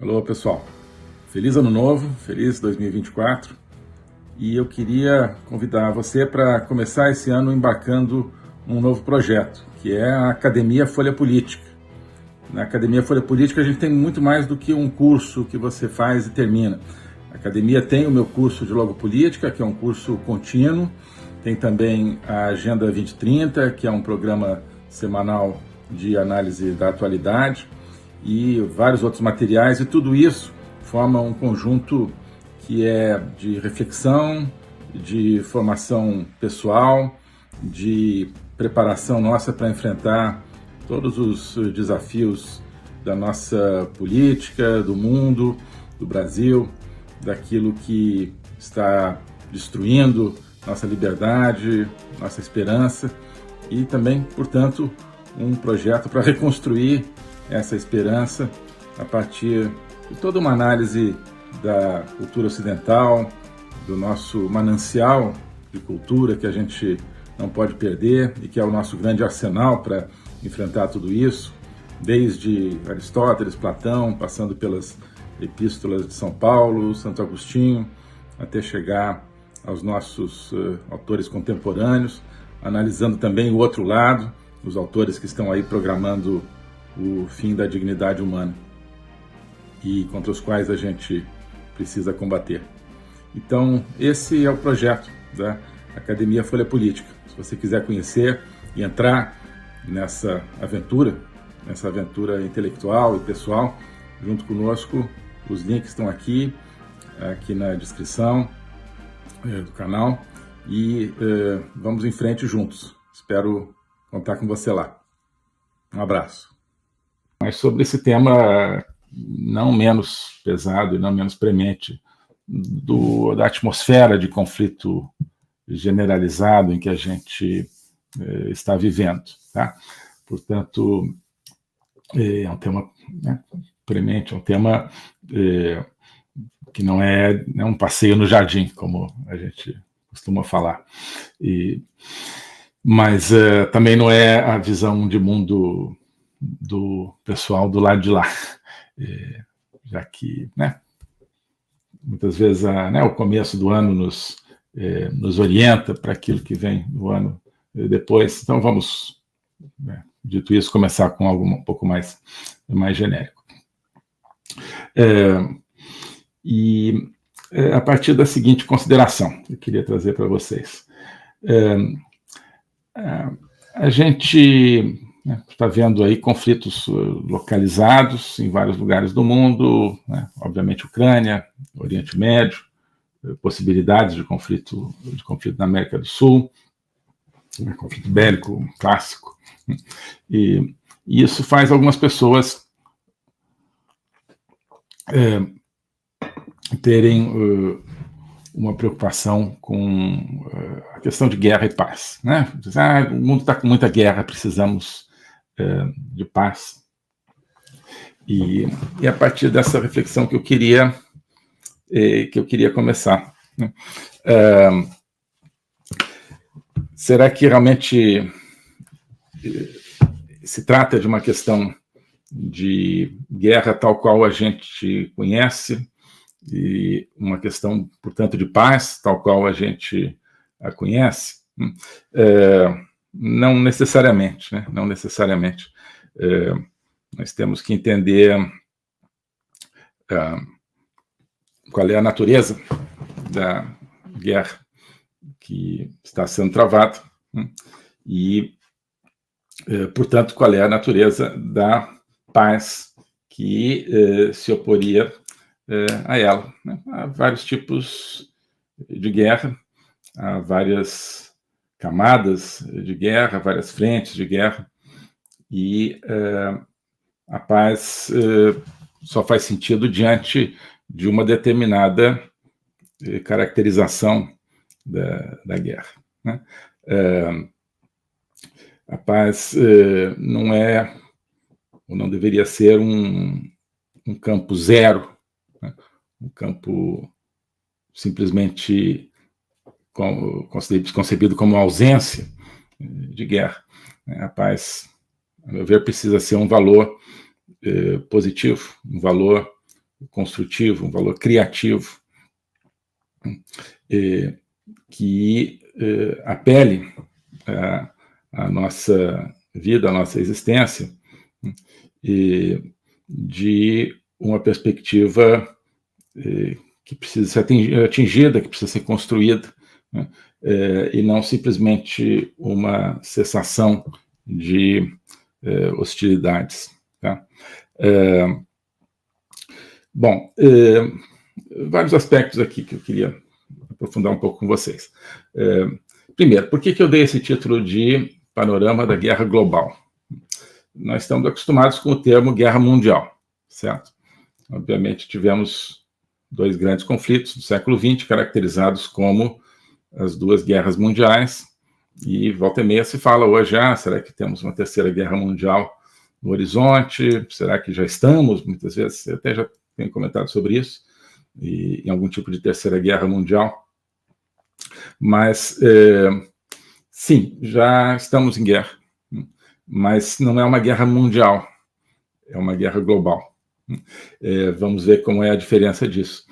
Alô, pessoal. Feliz Ano Novo, feliz 2024. E eu queria convidar você para começar esse ano embarcando num novo projeto, que é a Academia Folha Política. Na Academia Folha Política a gente tem muito mais do que um curso que você faz e termina. A Academia tem o meu curso de Logopolítica, que é um curso contínuo. Tem também a Agenda 2030, que é um programa semanal de análise da atualidade, e vários outros materiais, e tudo isso forma um conjunto que é de reflexão, de formação pessoal, de preparação nossa para enfrentar todos os desafios da nossa política, do mundo, do Brasil, daquilo que está destruindo nossa liberdade, nossa esperança, e também, portanto, um projeto para reconstruir essa esperança a partir de toda uma análise da cultura ocidental, do nosso manancial de cultura que a gente não pode perder e que é o nosso grande arsenal para enfrentar tudo isso, desde Aristóteles, Platão, passando pelas epístolas de São Paulo, Santo Agostinho, até chegar aos nossos autores contemporâneos, analisando também o outro lado, os autores que estão aí programando o fim da dignidade humana e contra os quais a gente precisa combater. Então, esse é o projeto da Academia Folha Política. Se você quiser conhecer e entrar nessa aventura intelectual e pessoal, junto conosco, os links estão aqui na descrição do canal, e vamos em frente juntos. Espero contar com você lá. Um abraço. Mas sobre esse tema não menos pesado e não menos premente da atmosfera de conflito generalizado em que a gente está vivendo, tá? Portanto, é um tema premente, é um tema que não é um passeio no jardim, como a gente costuma falar. Mas também não é a visão de mundo do pessoal do lado de lá, já que, muitas vezes o começo do ano nos orienta para aquilo que vem no ano depois. Então vamos, dito isso, começar com algo um pouco mais genérico. A partir da seguinte consideração, eu queria trazer para vocês. A gente está vendo aí conflitos localizados em vários lugares do mundo, obviamente Ucrânia, Oriente Médio, possibilidades de conflito na América do Sul, conflito bélico clássico, e isso faz algumas pessoas terem uma preocupação com a questão de guerra e paz, Diz, o mundo está com muita guerra, precisamos de paz. E a partir dessa reflexão que eu queria começar. Será que realmente se trata de uma questão de guerra tal qual a gente conhece, e uma questão, portanto, de paz tal qual a gente a conhece? Não necessariamente, não necessariamente. Nós temos que entender qual é a natureza da guerra que está sendo travada e, portanto, qual é a natureza da paz que se oporia a ela. Há vários tipos de guerra, há várias camadas de guerra, várias frentes de guerra, e a paz só faz sentido diante de uma determinada caracterização da guerra. A paz não é, ou não deveria ser, um campo zero, um campo simplesmente concebido como ausência de guerra. A paz, a meu ver, precisa ser um valor positivo, um valor construtivo, um valor criativo, que apele à nossa vida, à nossa existência, de uma perspectiva que precisa ser atingida, que precisa ser construída, né? E não simplesmente uma cessação de hostilidades. Tá? Bom, vários aspectos aqui que eu queria aprofundar um pouco com vocês. Primeiro, por que eu dei esse título de Panorama da Guerra Global? Nós estamos acostumados com o termo guerra mundial, certo? Obviamente, tivemos 2 grandes conflitos do século XX, caracterizados como as 2 guerras mundiais, e volta e meia se fala hoje, será que temos uma 3ª guerra mundial no horizonte? Será que já estamos? Muitas vezes, eu até já tenho comentado sobre isso, em algum tipo de 3ª guerra mundial. Mas, sim, já estamos em guerra, mas não é uma guerra mundial, é uma guerra global. Vamos ver como é a diferença disso.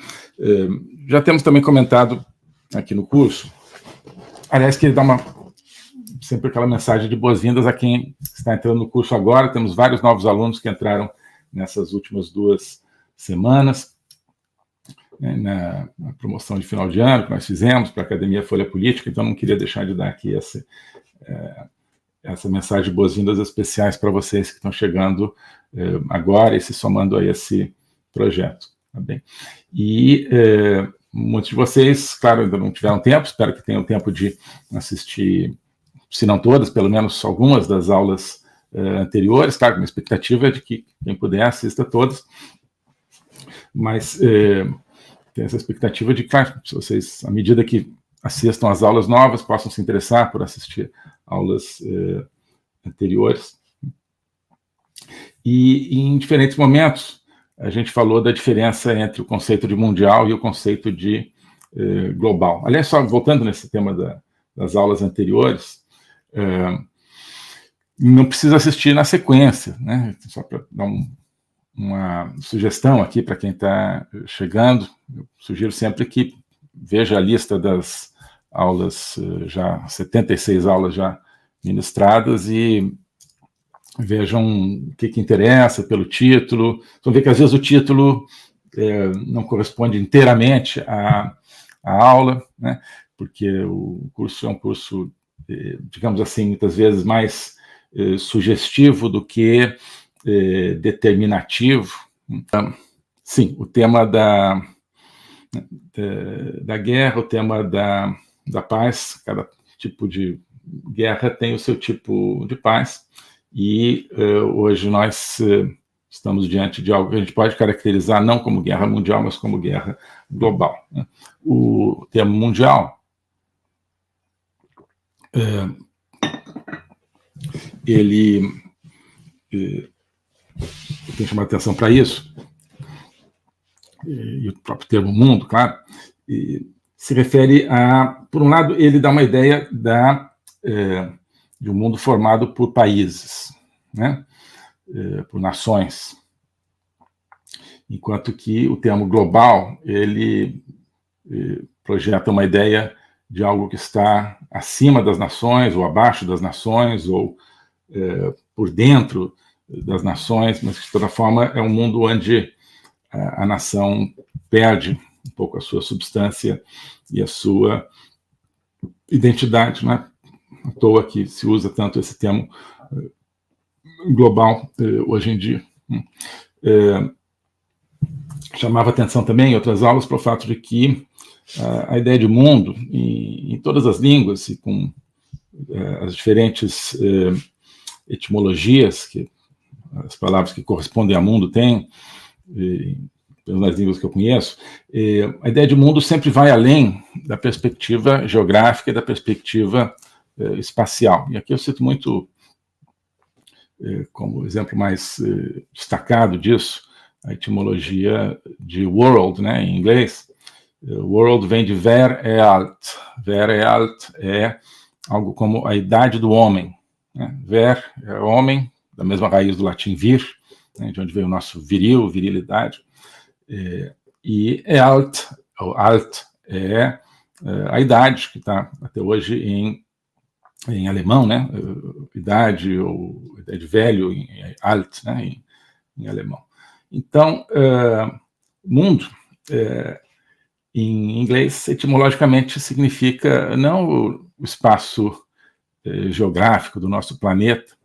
Já temos também comentado aqui no curso, aliás, queria dar sempre aquela mensagem de boas-vindas a quem está entrando no curso agora. Temos vários novos alunos que entraram nessas últimas 2 semanas, na promoção de final de ano que nós fizemos para a Academia Folha Política, então não queria deixar de dar aqui essa mensagem de boas-vindas especiais para vocês que estão chegando agora e se somando a esse projeto. Tá bem? E muitos de vocês, claro, ainda não tiveram tempo, espero que tenham tempo de assistir, se não todas, pelo menos algumas das aulas anteriores. Claro, a expectativa é de que quem puder assista todas, mas tem essa expectativa de, claro, se vocês, à medida que assistam às aulas novas, possam se interessar por assistir aulas anteriores. E em diferentes momentos, a gente falou da diferença entre o conceito de mundial e o conceito de global. Aliás, só voltando nesse tema das aulas anteriores, não precisa assistir na sequência, né? Só para dar uma sugestão aqui para quem está chegando, eu sugiro sempre que veja a lista das aulas, já 76 aulas já ministradas, e vejam o que interessa pelo título. Vocês vão ver que às vezes o título não corresponde inteiramente à aula, né? Porque o curso é um curso, digamos assim, muitas vezes mais sugestivo do que determinativo. Então, sim, o tema da guerra, o tema da paz, cada tipo de guerra tem o seu tipo de paz, e hoje nós estamos diante de algo que a gente pode caracterizar não como guerra mundial, mas como guerra global, né? O termo mundial, ele tem que chamar atenção para isso, e o próprio termo mundo, claro, se refere a, por um lado, ele dá uma ideia de um mundo formado por países, né? Por nações, enquanto que o termo global, ele projeta uma ideia de algo que está acima das nações, ou abaixo das nações, ou por dentro das nações, mas que, de toda forma, é um mundo onde a nação perde um pouco a sua substância e a sua identidade, né? À toa que se usa tanto esse termo global hoje em dia. Chamava atenção também em outras aulas para o fato de que a ideia de mundo, em todas as línguas e com as diferentes etimologias que as palavras que correspondem a mundo têm, pelas línguas que eu conheço, a ideia de mundo sempre vai além da perspectiva geográfica e da perspectiva espacial. E aqui eu cito muito, como exemplo mais destacado disso, a etimologia de world, né, em inglês. World vem de ver e alt. Ver e alt é algo como a idade do homem, né? Ver é homem, da mesma raiz do latim vir, né, de onde veio o nosso virilidade. E alt, ou alt, é a idade, que está até hoje em alemão, né? Idade, ou idade velho, em alt, né? Em alemão. Então, mundo, em inglês, etimologicamente, significa não o espaço geográfico do nosso planeta,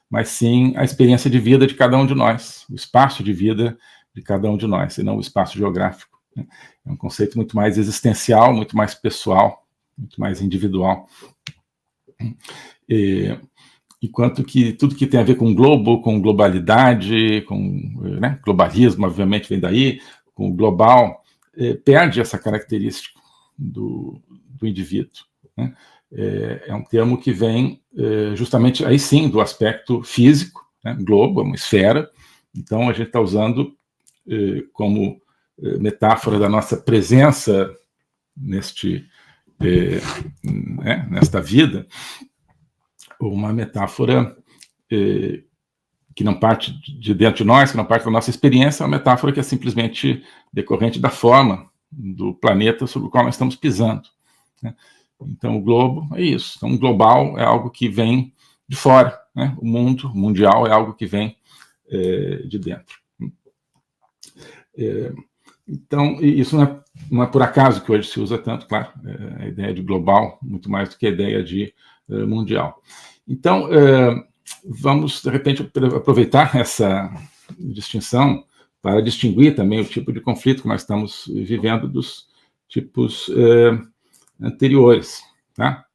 mas sim a experiência de vida de cada um de nós, o espaço de vida de cada um de nós, e não o espaço geográfico. Né? É um conceito muito mais existencial, muito mais pessoal, muito mais individual. Enquanto que tudo que tem a ver com globo, com globalidade, com globalismo, obviamente vem daí, com o global, perde essa característica do indivíduo. Né? É um termo que vem justamente aí sim do aspecto físico, né? Globo é uma esfera, então a gente está usando como metáfora da nossa presença nesta vida, uma metáfora que não parte de dentro de nós, que não parte da nossa experiência, é uma metáfora que é simplesmente decorrente da forma do planeta sobre o qual nós estamos pisando. Né? Então, o globo é isso. Então, o global é algo que vem de fora. Né? O mundo, o mundial, é algo que vem de dentro. Então, isso não é por acaso que hoje se usa tanto, claro, a ideia de global, muito mais do que a ideia de mundial. Então, vamos, de repente, aproveitar essa distinção para distinguir também o tipo de conflito que nós estamos vivendo dos tipos anteriores. Tá?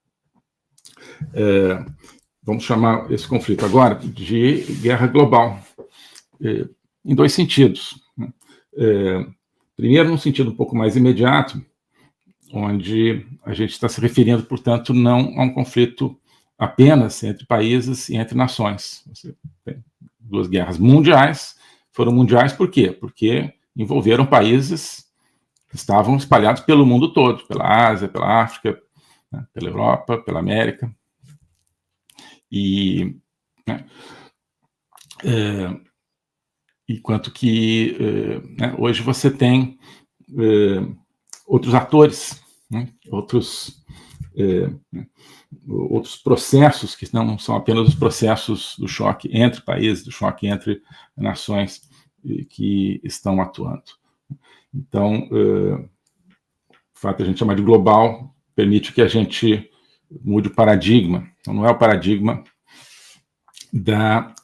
Vamos chamar esse conflito agora de guerra global, em dois sentidos. Né? Primeiro, num sentido um pouco mais imediato, onde a gente está se referindo, portanto, não a um conflito apenas entre países e entre nações. Você tem duas guerras mundiais. Foram mundiais por quê? Porque envolveram países que estavam espalhados pelo mundo todo, pela Ásia, pela África, né, pela Europa, pela América. Enquanto que hoje você tem outros atores, né, outros processos que não são apenas os processos do choque entre países, do choque entre nações que estão atuando. Então, o fato de a gente chamar de global permite que a gente mude o paradigma. Então, não é o paradigma da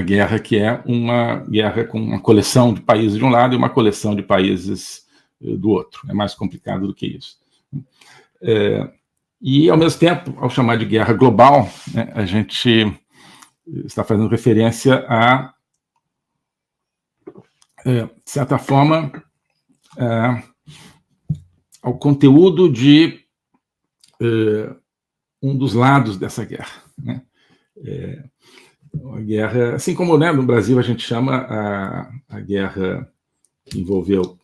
guerra, que é uma guerra com uma coleção de países de um lado e uma coleção de países do outro. É mais complicado do que isso. E, ao mesmo tempo, ao chamar de guerra global, né, a gente está fazendo referência a, de certa forma, ao conteúdo de um dos lados dessa guerra. Né? A guerra, assim como, né, no Brasil a gente chama a guerra que envolveu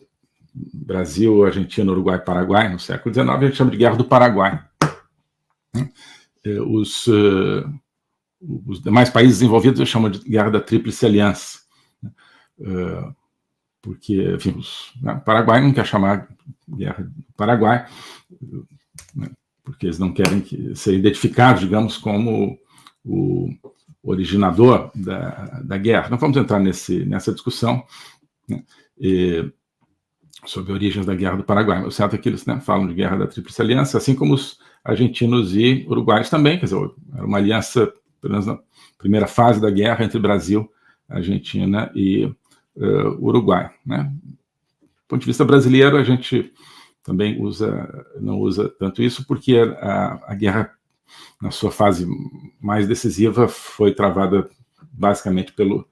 Brasil, Argentina, Uruguai e Paraguai no século XIX, a gente chama de Guerra do Paraguai. Os demais países envolvidos eu chamo de Guerra da Tríplice Aliança, porque, enfim, o Paraguai não quer chamar Guerra do Paraguai, né, porque eles não querem ser identificados, digamos, como o originador da guerra. Não vamos entrar nessa discussão, né, sobre origens da Guerra do Paraguai. O certo é que eles, né, falam de Guerra da Tríplice Aliança, assim como os argentinos e uruguaios também. Quer dizer, era uma aliança, pelo menos na primeira fase da guerra, entre Brasil, Argentina e Uruguai. Né? Do ponto de vista brasileiro, a gente também não usa tanto isso, porque a guerra, na sua fase mais decisiva, foi travada basicamente pelo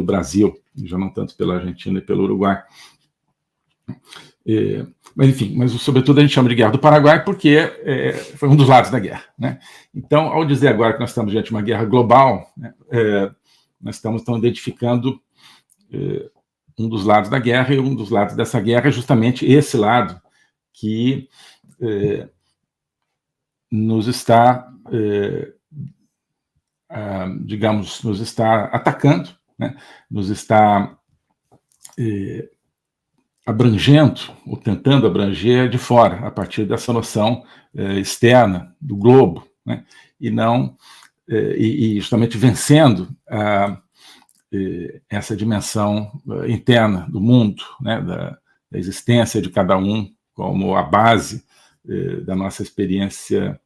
Brasil, já não tanto pela Argentina e pelo Uruguai. Mas, enfim, sobretudo a gente chama de Guerra do Paraguai porque foi um dos lados da guerra. Né? Então, ao dizer agora que nós estamos diante de uma guerra global, né, nós estamos então identificando um dos lados da guerra, e um dos lados dessa guerra é justamente esse lado que nos está, digamos, nos está atacando, né? Nos está abrangendo, ou tentando abranger de fora, a partir dessa noção externa do globo, né? E não e justamente vencendo essa dimensão interna do mundo, né? Da existência de cada um como a base da nossa experiência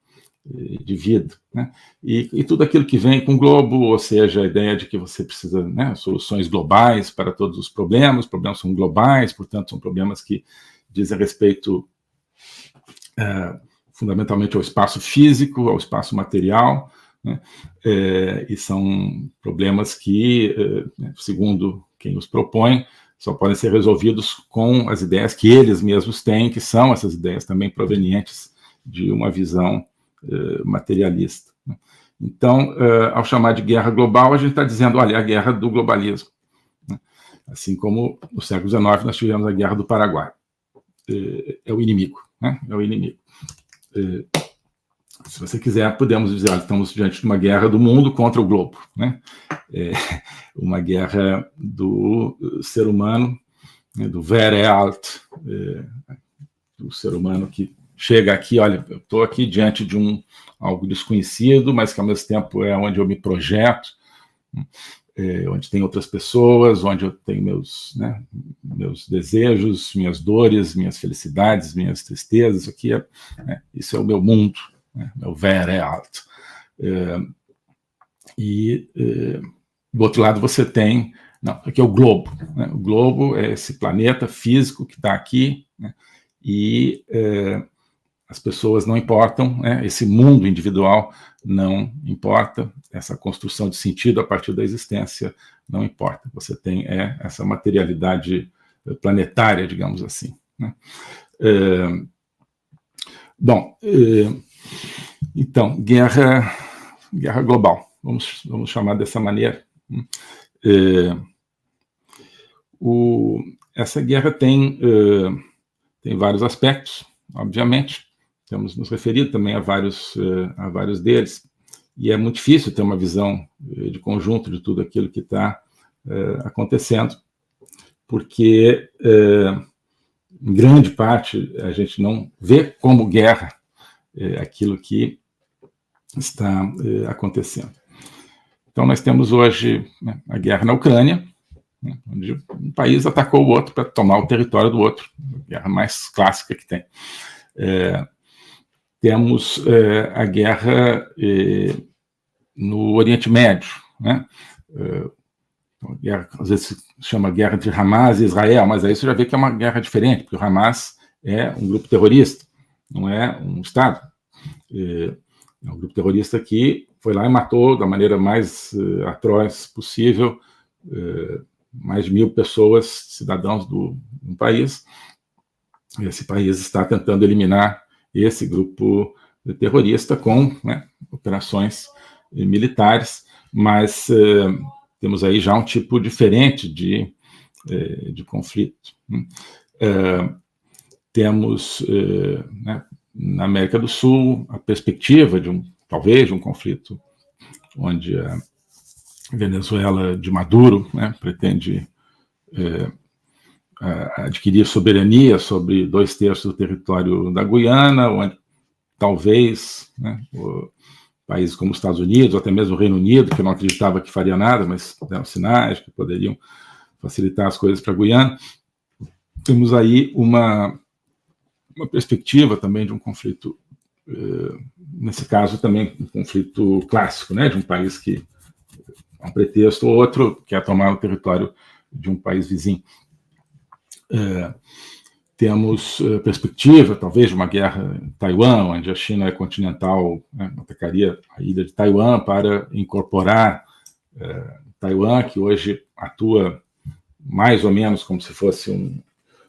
de vida, né? E tudo aquilo que vem com o globo, ou seja, a ideia de que você precisa, né, soluções globais para todos os problemas são globais, portanto, são problemas que dizem respeito fundamentalmente ao espaço físico, ao espaço material, né? E são problemas que, segundo quem os propõe, só podem ser resolvidos com as ideias que eles mesmos têm, que são essas ideias também provenientes de uma visão materialista. Então, ao chamar de guerra global, a gente está dizendo, olha, é a guerra do globalismo. Assim como no século XIX nós tivemos a guerra do Paraguai. É o inimigo, né? É o inimigo. Se você quiser, podemos dizer, olha, estamos diante de uma guerra do mundo contra o globo, né? Uma guerra do ser humano, né? Do Verrealt, do ser humano que chega aqui, olha, eu estou aqui diante de algo desconhecido, mas que ao mesmo tempo é onde eu me projeto, onde tem outras pessoas, onde eu tenho meus desejos, minhas dores, minhas felicidades, minhas tristezas. Isso aqui isso é o meu mundo, né? Meu Verrealt. Do outro lado você tem, aqui é o globo, né? O globo é esse planeta físico que está aqui, né? E as pessoas não importam, né? Esse mundo individual não importa, essa construção de sentido a partir da existência não importa. Você tem essa materialidade planetária, digamos assim, né? Então, guerra global, vamos chamar dessa maneira. Essa guerra tem vários aspectos, obviamente. Temos nos referido também a vários deles, e é muito difícil ter uma visão de conjunto de tudo aquilo que está acontecendo, porque, em grande parte, a gente não vê como guerra aquilo que está acontecendo. Então, nós temos hoje, né, a guerra na Ucrânia, né, onde um país atacou o outro para tomar o território do outro, a guerra mais clássica que tem. Temos a guerra no Oriente Médio, né? Às vezes se chama guerra entre Hamas e Israel, mas aí você já vê que é uma guerra diferente, porque o Hamas é um grupo terrorista, não é um Estado. É um grupo terrorista que foi lá e matou da maneira mais atroz possível mais de 1.000 pessoas, cidadãos do país. Esse país está tentando eliminar esse grupo terrorista com, né, operações militares, mas temos aí já um tipo diferente de conflito. Temos, né, na América do Sul, a perspectiva talvez de um conflito onde a Venezuela de Maduro, né, pretende adquirir soberania sobre 2/3 do território da Guiana, onde talvez, né, países como os Estados Unidos, ou até mesmo o Reino Unido, que eu não acreditava que faria nada, mas deram sinais que poderiam facilitar as coisas para a Guiana. Temos aí uma perspectiva também de um conflito, nesse caso também um conflito clássico, né, de um país que, um pretexto ou outro, quer tomar o território de um país vizinho. Temos perspectiva, talvez, de uma guerra em Taiwan, onde a China é continental, né, atacaria a ilha de Taiwan para incorporar Taiwan, que hoje atua mais ou menos como se fosse um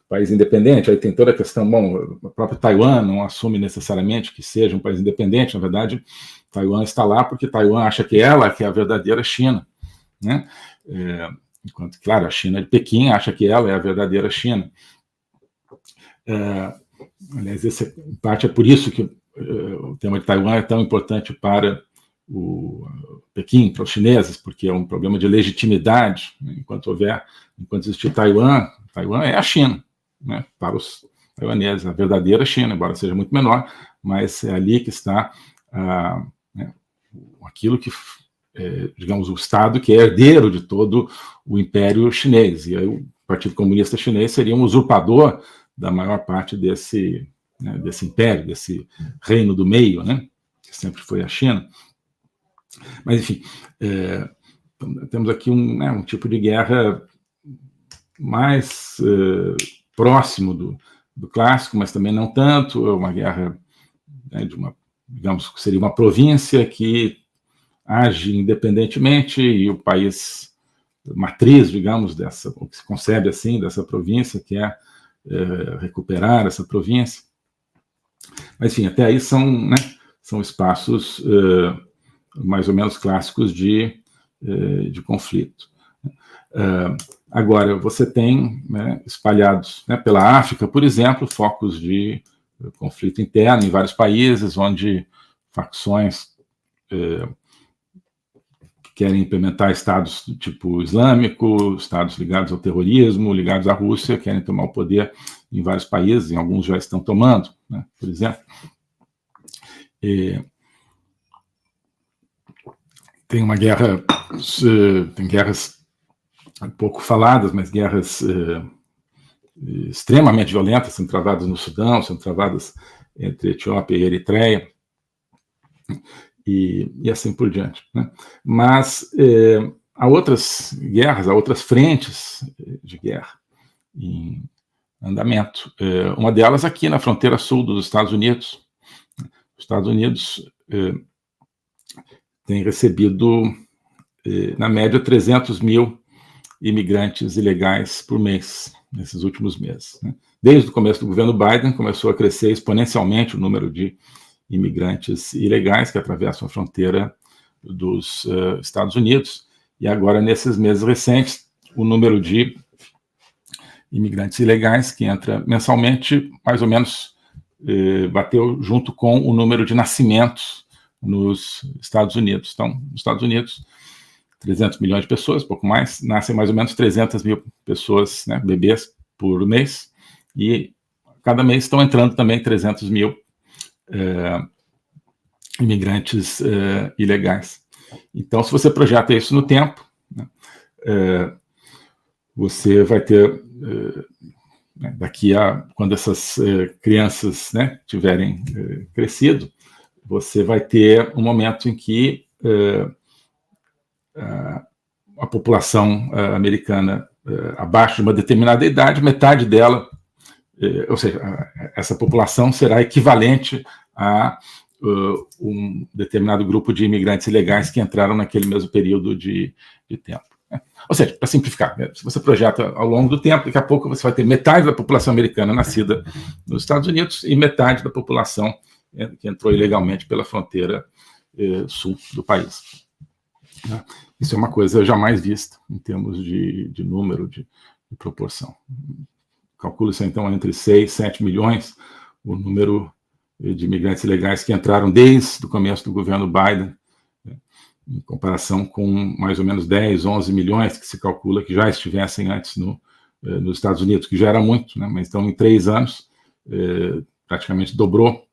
país independente. Aí tem toda a questão, o próprio Taiwan não assume necessariamente que seja um país independente, na verdade, Taiwan está lá porque Taiwan acha que ela que é a verdadeira China, né? Enquanto, claro, a China de Pequim acha que ela é a verdadeira China. Aliás, essa parte é por isso que o tema de Taiwan é tão importante para Pequim para os chineses, porque é um problema de legitimidade, né? Enquanto existir Taiwan é a China, né? Para os taiwaneses, a verdadeira China, embora seja muito menor, mas é ali que está né, aquilo que, digamos, o Estado que é herdeiro de todo o Império Chinês. E aí o Partido Comunista Chinês seria um usurpador da maior parte desse império, desse reino do meio, né, que sempre foi a China. Mas, enfim, temos aqui um tipo de guerra mais próximo do clássico, mas também não tanto. É uma guerra, né, digamos, que seria uma província que age independentemente, e o país matriz, digamos, o que se concebe assim, dessa província, que é recuperar essa província. Mas, enfim, até aí são espaços mais ou menos clássicos de conflito. Agora, você tem, né, espalhados, né, pela África, por exemplo, focos de conflito interno em vários países, onde facções que querem implementar estados do tipo islâmico, estados ligados ao terrorismo, ligados à Rússia, querem tomar o poder em vários países, em alguns já estão tomando, né, por exemplo. Tem uma guerra, tem guerras pouco faladas, mas guerras extremamente violentas, sendo travadas no Sudão, sendo travadas entre Etiópia e Eritreia, e assim por diante, né? Mas há outras guerras, há outras frentes de guerra em andamento. Uma delas aqui na fronteira sul dos Estados Unidos. Os Estados Unidos tem recebido, na média, 300 mil imigrantes ilegais por mês, nesses últimos meses, né? Desde o começo do governo Biden, começou a crescer exponencialmente o número de imigrantes ilegais que atravessam a fronteira dos Estados Unidos, e agora, nesses meses recentes, o número de imigrantes ilegais que entra mensalmente, mais ou menos, bateu junto com o número de nascimentos nos Estados Unidos. Então, nos Estados Unidos, 300 milhões de pessoas, pouco mais, nascem mais ou menos 300 mil pessoas, né, bebês por mês, e cada mês estão entrando também 300 mil imigrantes ilegais. Então, se você projeta isso no tempo, né, você vai ter, daqui a quando essas crianças, né, tiverem crescido, você vai ter um momento em que a população americana abaixo de uma determinada idade, metade dela, ou seja, essa população será equivalente a um determinado grupo de imigrantes ilegais que entraram naquele mesmo período de tempo, né? Ou seja, para simplificar, né, se você projeta ao longo do tempo, daqui a pouco você vai ter metade da população americana nascida nos Estados Unidos e metade da população que entrou ilegalmente pela fronteira sul do país. Isso é uma coisa jamais vista em termos de número, de proporção. Calcula-se, então, entre 6 e 7 milhões o número de imigrantes ilegais que entraram desde o começo do governo Biden, né, em comparação com mais ou menos 10, 11 milhões que se calcula que já estivessem antes nos Estados Unidos, que já era muito, né, mas então em 3 anos praticamente dobrou,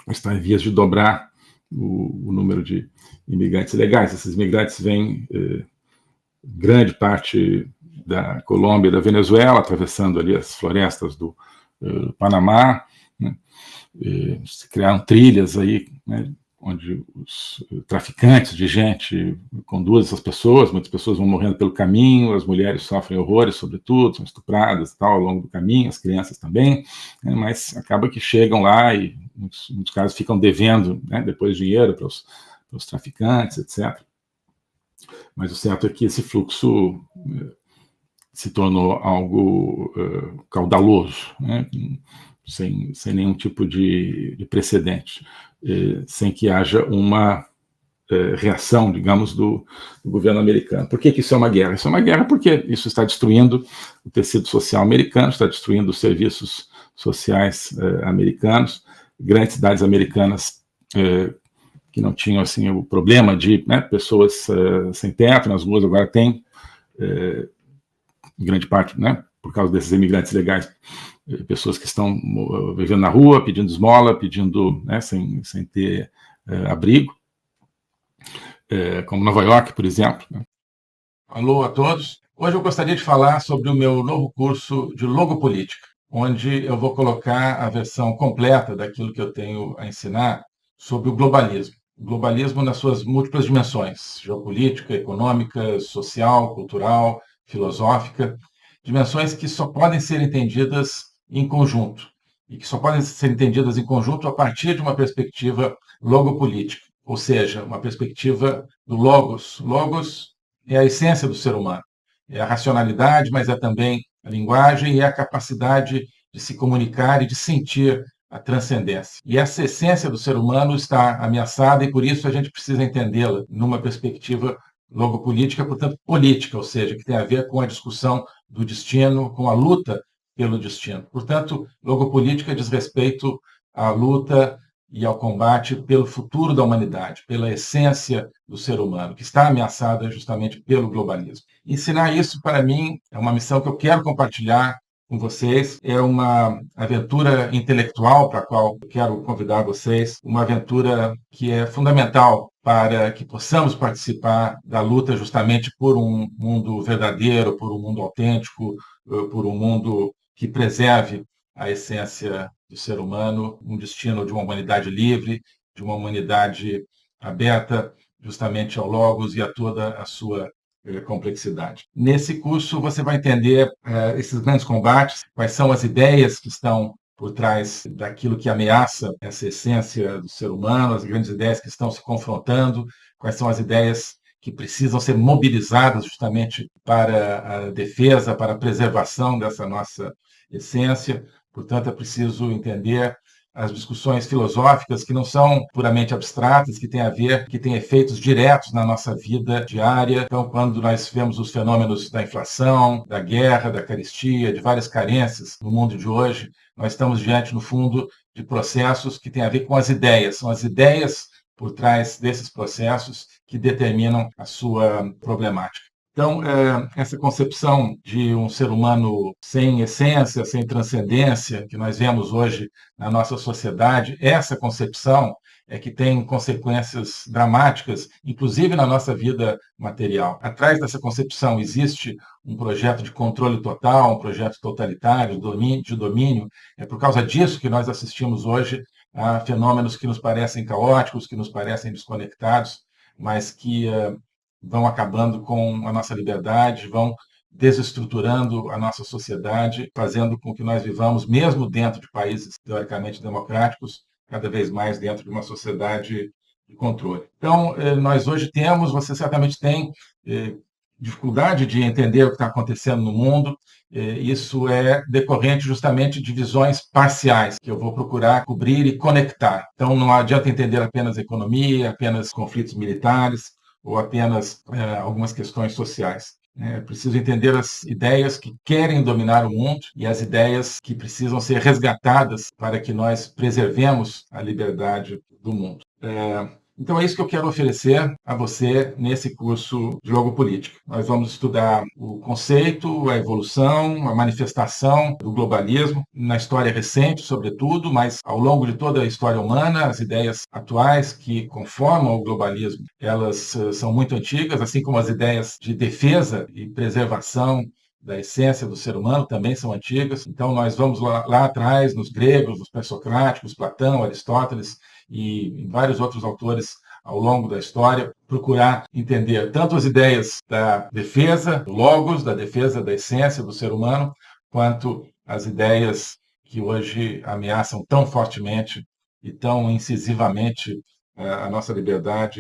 está em vias de dobrar o número de imigrantes ilegais. Esses imigrantes vêm grande parte da Colômbia e da Venezuela, atravessando ali as florestas do Panamá, né? Se criaram trilhas aí, né, onde os traficantes de gente conduzem essas pessoas, muitas pessoas vão morrendo pelo caminho, as mulheres sofrem horrores, sobretudo, são estupradas e tal, ao longo do caminho, as crianças também, né, mas acaba que chegam lá e, em muitos casos, ficam devendo, né, depois dinheiro para os traficantes, etc. Mas o certo é que esse fluxo se tornou algo caudaloso, né, sem nenhum tipo de precedente, sem que haja uma reação, digamos, do governo americano. Por que isso é uma guerra? Isso é uma guerra porque isso está destruindo o tecido social americano, está destruindo os serviços sociais americanos, grandes cidades americanas que não tinham assim o problema de, né, pessoas sem teto nas ruas, agora tem, em grande parte, né, por causa desses imigrantes legais, pessoas que estão vivendo na rua, pedindo esmola, pedindo, né, sem ter abrigo, como Nova York, por exemplo, né? Alô a todos. Hoje eu gostaria de falar sobre o meu novo curso de Logopolítica, onde eu vou colocar a versão completa daquilo que eu tenho a ensinar sobre o globalismo. O globalismo nas suas múltiplas dimensões: geopolítica, econômica, social, cultural, filosófica, dimensões que só podem ser entendidas em conjunto, e que só podem ser entendidas em conjunto a partir de uma perspectiva logopolítica, ou seja, uma perspectiva do logos. Logos é a essência do ser humano. É a racionalidade, mas é também a linguagem e a capacidade de se comunicar e de sentir a transcendência. E essa essência do ser humano está ameaçada e, por isso, a gente precisa entendê-la numa perspectiva logopolítica, portanto, política, ou seja, que tem a ver com a discussão do destino, com a luta pelo destino. Portanto, logopolítica diz respeito à luta e ao combate pelo futuro da humanidade, pela essência do ser humano, que está ameaçada justamente pelo globalismo. Ensinar isso, para mim, é uma missão que eu quero compartilhar com vocês. É uma aventura intelectual para a qual eu quero convidar vocês, uma aventura que é fundamental para que possamos participar da luta justamente por um mundo verdadeiro, por um mundo autêntico, por um mundo que preserve a essência do ser humano, um destino de uma humanidade livre, de uma humanidade aberta justamente ao Logos e a toda a sua complexidade. Nesse curso você vai entender esses grandes combates, quais são as ideias que estão por trás daquilo que ameaça essa essência do ser humano, as grandes ideias que estão se confrontando, quais são as ideias que precisam ser mobilizadas justamente para a defesa, para a preservação dessa nossa essência. Portanto, é preciso entender as discussões filosóficas que não são puramente abstratas, que têm a ver, que têm efeitos diretos na nossa vida diária. Então, quando nós vemos os fenômenos da inflação, da guerra, da carestia, de várias carências no mundo de hoje, nós estamos diante, no fundo, de processos que têm a ver com as ideias. São as ideias por trás desses processos que determinam a sua problemática. Então, essa concepção de um ser humano sem essência, sem transcendência, que nós vemos hoje na nossa sociedade, essa concepção é que tem consequências dramáticas, inclusive na nossa vida material. Atrás dessa concepção existe um projeto de controle total, um projeto totalitário, de domínio. É por causa disso que nós assistimos hoje a fenômenos que nos parecem caóticos, que nos parecem desconectados, mas que vão acabando com a nossa liberdade, vão desestruturando a nossa sociedade, fazendo com que nós vivamos, mesmo dentro de países teoricamente democráticos, cada vez mais dentro de uma sociedade de controle. Então, nós hoje temos, você certamente tem, dificuldade de entender o que está acontecendo no mundo. Isso é decorrente justamente de visões parciais, que eu vou procurar cobrir e conectar. Então, não adianta entender apenas economia, apenas conflitos militares, ou apenas algumas questões sociais. É preciso entender as ideias que querem dominar o mundo e as ideias que precisam ser resgatadas para que nós preservemos a liberdade do mundo. Então é isso que eu quero oferecer a você nesse curso de Logopolítica. Nós vamos estudar o conceito, a evolução, a manifestação do globalismo, na história recente, sobretudo, mas ao longo de toda a história humana, as ideias atuais que conformam o globalismo, elas são muito antigas, assim como as ideias de defesa e preservação da essência do ser humano também são antigas. Então nós vamos lá atrás, nos gregos, nos pré-socráticos, Platão, Aristóteles, e vários outros autores ao longo da história, procurar entender tanto as ideias da defesa do logos, da defesa da essência do ser humano, quanto as ideias que hoje ameaçam tão fortemente e tão incisivamente a nossa liberdade